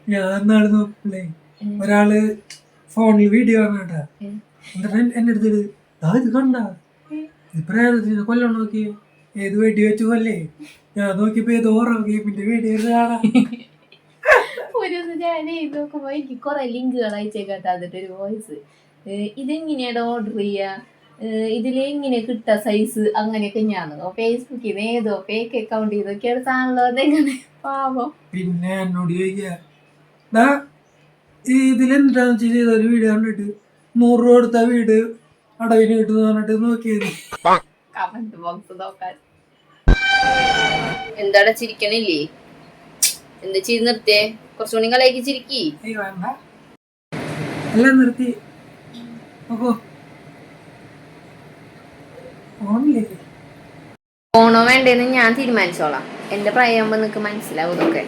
ഞാൻ നാളെ നോക്കില്ലേ ഒരാള് ഫോണിൽ വീഡിയോ കാണാട്ടാ എന്നിട്ട് എന്റെ അടുത്തിട്ട് ഇത് കണ്ട പ്രേതത്തിന് കൊല്ലം നോക്കി ഏത് വെടി വെച്ച് കൊല്ലേ ഞാൻ നോക്കിയപ്പോ ഏത് ഓറോ ഗെയിമിന്റെ വീഡിയോ കാണാം. ഒരു ഞാൻ നോക്കുമ്പോ എനിക്ക് കുറെ ലിങ്കുകൾ അയച്ചേക്കാത്ത അതിന്റെ ഒരു വോയിസ് ഇതെങ്ങനെയാണ് ഓർഡർ ചെയ്യാ ഇതിലെങ്ങനെ കിട്ടാ സൈസ് അങ്ങനെയൊക്കെ ഞാൻ ഫേസ്ബുക്കിൽ നിന്ന് ഏതോ ഫേക്ക് അക്കൗണ്ട് ഇതൊക്കെ എടുത്താണല്ലോ അതെങ്ങനെ പാവം. പിന്നെ എന്നോട് ചോദിക്കാ ഇതിലെന്താന്ന് വെച്ചാൽ ഒരു വീഡിയോ കണ്ടിട്ട് 100 രൂപ കൊടുത്ത വീട് അടവിന് കിട്ടുന്ന പറഞ്ഞിട്ട് നോക്കിയത്. കമന്റ് ബോക്സ് നോക്കാൻ എന്താടാ ചിരിക്കണില്ലേ? എന്താ ചിരി നിർത്തിയേ? കുറച്ചുകൂടി കളേക്ക് ചിരിക്കി. വേണ്ട എല്ലാം നിർത്തി പോണോ വേണ്ടേന്ന് ഞാൻ തീരുമാനിച്ചോളാം. എന്റെ പ്രായമാകുമ്പോ നിനക്ക് മനസ്സിലാവും ഇതൊക്കെ.